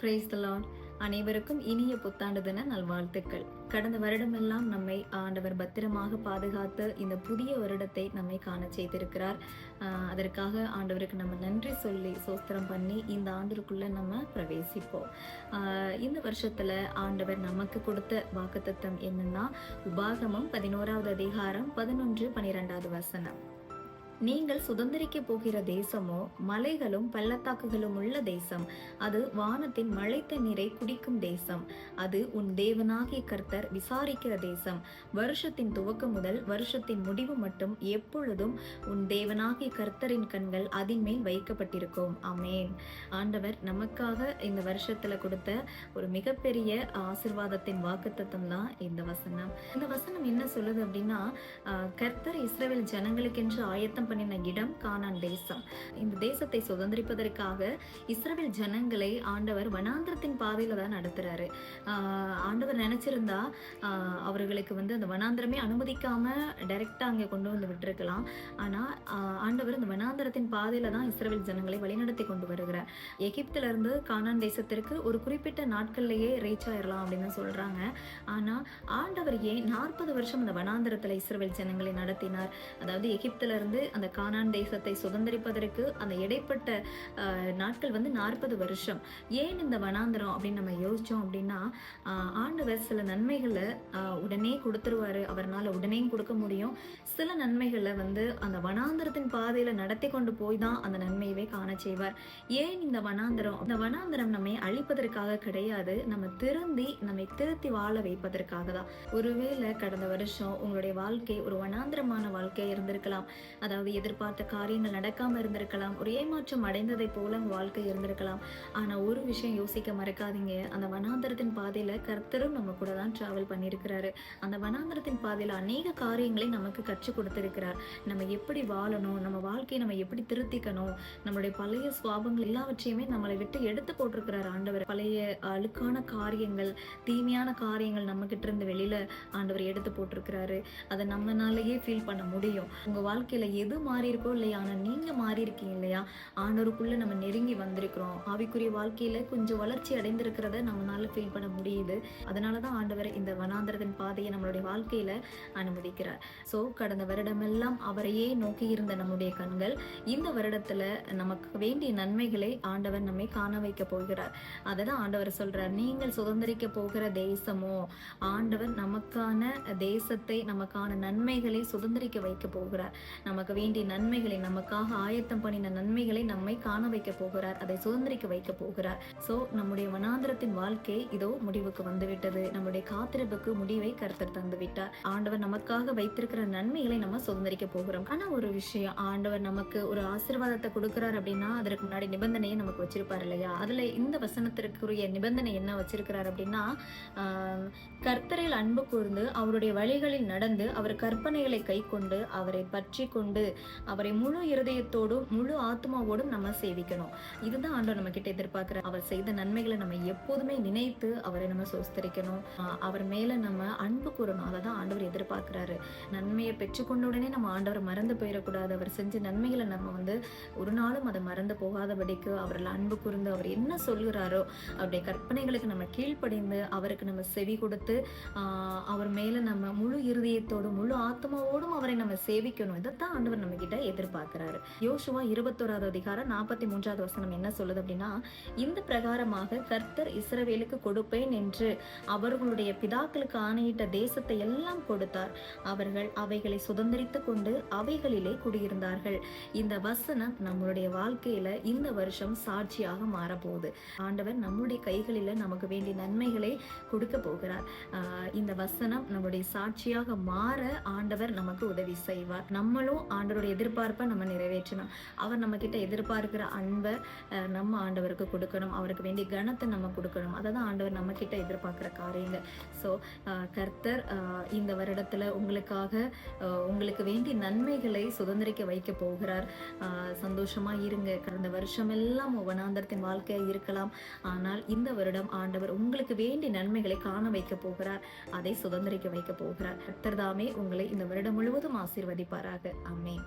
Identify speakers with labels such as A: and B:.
A: Praise the Lord. அனைவருக்கும் இனிய புத்தாண்டு தின நல்வாழ்த்துக்கள். கடந்த வருடமெல்லாம் நம்மை ஆண்டவர் பத்திரமாக பாதுகாத்து இந்த புதிய வருடத்தை நம்மை காண செய்திருக்கிறார். அதற்காக ஆண்டவருக்கு நம்ம நன்றி சொல்லி சோஸ்திரம் பண்ணி இந்த ஆண்டிற்குள்ள நம்ம பிரவேசிப்போம். இந்த வருஷத்துல ஆண்டவர் நமக்கு கொடுத்த வாக்குத்தத்தம் என்னன்னா, உபாகமம் 11வது அதிகாரம் 11, 12வது வசனம். நீங்கள் சுதந்திரிக்க போகிற தேசமோ மலைகளும் பள்ளத்தாக்குகளும் உள்ள தேசம். அது வானத்தின் மழைத்த நீரை குடிக்கும் தேசம். அது உன் தேவனாகிய கர்த்தர் விசாரிக்கிற தேசம். வருஷத்தின் துவக்கம் முதல் வருஷத்தின் முடிவு மட்டும் எப்பொழுதும் உன் தேவனாகிய கர்த்தரின் கண்கள் அதின் மேல் வைக்கப்பட்டிருக்கும். ஆமென். ஆண்டவர் நமக்காக இந்த வருஷத்துல கொடுத்த ஒரு மிகப்பெரிய ஆசீர்வாதத்தின் வாக்குத்தத்தம் தான் இந்த வசனம். இந்த வசனம் என்ன சொல்லுது அப்படின்னா, கர்த்தர் இஸ்ரவேல் ஜனங்களுக்கென்று ஆயத்தம் பண்ணின இடம் கானான் தேசம். இந்த தேசத்தை சுதந்திரிப்பதற்காக இஸ்ரவேல் ஜனங்களை ஆண்டவர் வனாந்திரத்தின் பாதையில தான் நடத்துறாரு. ஆண்டவர் நினைச்சிருந்தா அவர்களுக்கு அந்த வனாந்திரமே அனுமதிக்காம டைரக்டா அங்க கொண்டு வந்து விட்டுருக்கலாம். ஆனா ஆண்டவர் இந்த வனாந்திரத்தின் பாதையில தான் இஸ்ரவேல் ஜனங்களை வழிநடத்தி கொண்டு வருகிறார். எகிப்துல இருந்து கானான் தேசத்திற்கு ஒரு குறிப்பிட்ட நாட்கள்லயே ரீச் ஆயிடலாம் அப்படின்னு சொல்றாங்க. ஆனா ஆண்டவர் ஏன் 40 வருஷம் அந்த வனாந்திரத்துல இஸ்ரவேல் ஜனங்களை நடத்தினார்? அதாவது எகிப்துல இருந்து அந்த கானான் தேசத்தை சுதந்திரிப்பதற்கு அந்த இடைப்பட்ட நாட்கள் 40 வருஷம். ஏன் இந்த வனாந்திரம் அப்படின்னு நம்ம யோசிச்சோம் அப்படின்னா, ஆண்டவர் சில நன்மைகளை உடனே கொடுத்துருவாரு. அவர்னால உடனே கொடுக்க முடியும். சில நன்மைகளை அந்த வனாந்திரத்தின் பாதையில நடத்தி கொண்டு போய் தான் அந்த நன்மையவே காண செய்வார். ஏன் இந்த வனாந்திரம்? இந்த வனாந்திரம் நம்மை அழிப்பதற்காக கிடையாது, நம்மை திருத்தி வாழ வைப்பதற்காக தான். ஒருவேளை கடந்த வருஷம் உங்களுடைய வாழ்க்கை ஒரு வனாந்திரமான வாழ்க்கையா இருந்திருக்கலாம். அதாவது எதிர்பார்த்த காரியங்கள் நடக்காம இருந்திருக்கலாம். ஒரு ஏமாற்றம் அடைந்ததை போல உங்க வாழ்க்கை இருந்திருக்கலாம். ஆனா ஒரு விஷயம் யோசிக்க மறக்காதீங்க, அந்த வனாந்தரத்தின் பாதையில கர்த்தரும் நம்ம கூட தான் டிராவல் பண்ணியிருக்கிறாரு. அந்த வனாந்தரத்தின் பாதையில அநேக காரியங்களை நமக்கு கற்றுக் கொடுத்திருக்கிறார். நம்ம எப்படி வாழணும், நம்ம வாழ்க்கையை நம்ம எப்படி திருத்திக்கணும், நம்மளுடைய பழைய சுவாபங்கள் எல்லாவற்றையுமே நம்மளை விட்டு எடுத்து போட்டிருக்கிறார் ஆண்டவர். பழைய அழுக்கான காரியங்கள், தீமையான காரியங்கள் நம்ம கிட்ட இருந்து வெளியில ஆண்டவர் எடுத்து போட்டிருக்கிறாரு. அதை நம்மளாலேயே ஃபீல் பண்ண முடியும். உங்க வாழ்க்கையில எது மாறி இருக்கோ இல்லையா, ஆனா நீங்க மாறி இருக்கீங்க இல்லையா, ஆண்டவருக்குள்ள நம்ம நெருங்கி வந்திருக்கிறோம். ஆவிக்குரிய வாழ்க்கையில கொஞ்சம் வளர்ச்சி அடைந்திருக்கிறத நம்மளால ஃபீல் பண்ண முடியுது. அதனாலதான் ஆண்டவர் இந்த வனாந்தரத்தின் பாதையை நம்மளுடைய வாழ்க்கையில அனுமதிக்கிறார். சோ கடந்த வருடமெல்லாம் அவரையே நோக்கி இருந்த நம்முடைய கண்கள் இந்த வருடத்துல நமக்கு வேண்டிய நன்மைகளை ஆண்டவர் நம்மை காண வைக்க போகிறார். அததான் ஆண்டவர் சொல்றார், நீங்கள் சுதந்திரிக்க போகிற தேசமோ, ஆண்டவர் நமக்கான தேசத்தை, நமக்கான நன்மைகளை சுதந்திரிக்க வைக்க போகிறார். நமக்கு வேண்டிய நன்மைகளை, நமக்காக ஆயத்தம் பண்ணின நன்மைகளை நம்மை காண வைக்க போகிறார். அதை சுதந்திரிக்க வைக்க போகிறார். சோ நம்முடைய வனாந்திரத்தின் வாழ்க்கை இதோ முடிவுக்கு வந்துவிட்டது. நம்முடைய காத்திருப்புக்கு முடிவை கர்த்தர் தந்து விட்டார். ஆண்டவர் நமக்காக வைத்திருக்கிற நன்மைகளை நம்ம சுதந்திரிக்க போகிறோம். ஆனா ஒரு விஷயம், ஆண்டவர் நமக்கு ஒரு ஆசீர்வாதத்தை கொடுக்கிறார் அப்படின்னா அதற்கு முன்னாடி நிபந்தனையை நமக்கு வச்சிருப்பார் இல்லையா? அதுல இந்த வசனத்திற்குரிய நிபந்தனை என்ன வச்சிருக்கிறார் அப்படின்னா, கர்த்தரில் அன்பு கூர்ந்து அவருடைய வழிகளில் நடந்து அவர் கற்பனைகளை கை கொண்டு அவரை பற்றி கொண்டு அவரை முழு இருதயத்தோடும் முழு ஆத்மாவோடும் நம்ம சேவிக்கணும். இதுதான் ஆண்டவர் நம்ம கிட்ட எதிர்பார்க்கிற. அவர் செய்த நன்மைகளை நம்ம எப்போதுமே நினைத்து அவரை நம்ம சோஸ்தரிக்கணும். அவர் மேல நம்ம அன்பு கூறணும். அதை தான் ஆண்டவர் எதிர்பார்க்கிறாரு. நன்மையை பெற்றுக்கொண்ட உடனே நம்ம ஆண்டவர் மறந்து போயிடக்கூடாது. அவர் செஞ்ச நன்மைகளை நம்ம ஒரு நாளும் அதை மறந்து போகாதபடிக்கு அவரில் அன்பு கூர்ந்து அவர் என்ன சொல்கிறாரோ அவருடைய கற்பனைகளுக்கு நம்ம கீழ்ப்படிந்து அவருக்கு நம்ம செவி கொடுத்து அவர் மேல நம்ம முழு இருதயத்தோடும் முழு ஆத்மாவோடும் அவரை நம்ம சேவிக்கணும். இதைத்தான் ஆண்டவர் நம்ம கிட்ட எதிர்பார்க்கிறாரு. யோசுவா 21வது அதிகாரம் 43வது வசனம் என்ன சொல்லுது அப்படின்னா, இந்த பிரகாரமாக கர்த்தர் இஸ்ரவேலுக்கு கொடுப்பேன் என்று அவர்களுடைய பிதாக்களுக்கு ஆணையிட்ட தேசத்தை எல்லாம் கொடுத்தார். அவர்கள் அவைகளை சுதந்திரித்து கொண்டு அவைகளிலே குடியிருந்தார்கள். இந்த வசனம் நம்மளுடைய வாழ்க்கையில இந்த வருஷம் சாட்சியாக மாறப்போகுது. ஆண்டவர் நம்முடைய கைகளில நமக்கு வேண்டிய நன்மைகளை கொடுக்க போகிறார். இந்த வசனம் நம்முடைய சாட்சியாக மாற ஆண்டவர் நமக்கு உதவி செய்வார். நம்மளும் ஆண்டவருடைய எதிர்பார்ப்பை நம்ம நிறைவேற்றணும். அவர் நம்ம கிட்ட எதிர்பார்க்கிற அன்பை நம்ம ஆண்டவருக்கு கொடுக்கணும். அவருக்கு வேண்டிய கனத்தை நம்ம கொடுக்கணும். அதை தான் ஆண்டவர் நம்ம கிட்ட எதிர்பார்க்கிற காரியங்கள். ஸோ கர்த்தர் இந்த வருடத்துல உங்களுக்காக உங்களுக்கு வேண்டிய நன்மைகளை சுதந்திரிக்க வைக்க போகிறார். சந்தோஷமா இருங்க. கடந்த வருஷம் எல்லாம் வனாந்தரத்தின் வாழ்க்கையா இருக்கலாம். ஆனால் இந்த வருடம் ஆண்டவர் உங்களுக்கு வேண்டிய நன்மைகளை காண வைக்க போகிறார். அதை சுதந்திரிக்க வைக்க போகிறார். கர்த்தர் தாமே உங்களை இந்த வருடம் முழுவதும் ஆசீர்வதிப்பாராக. ஆமென்.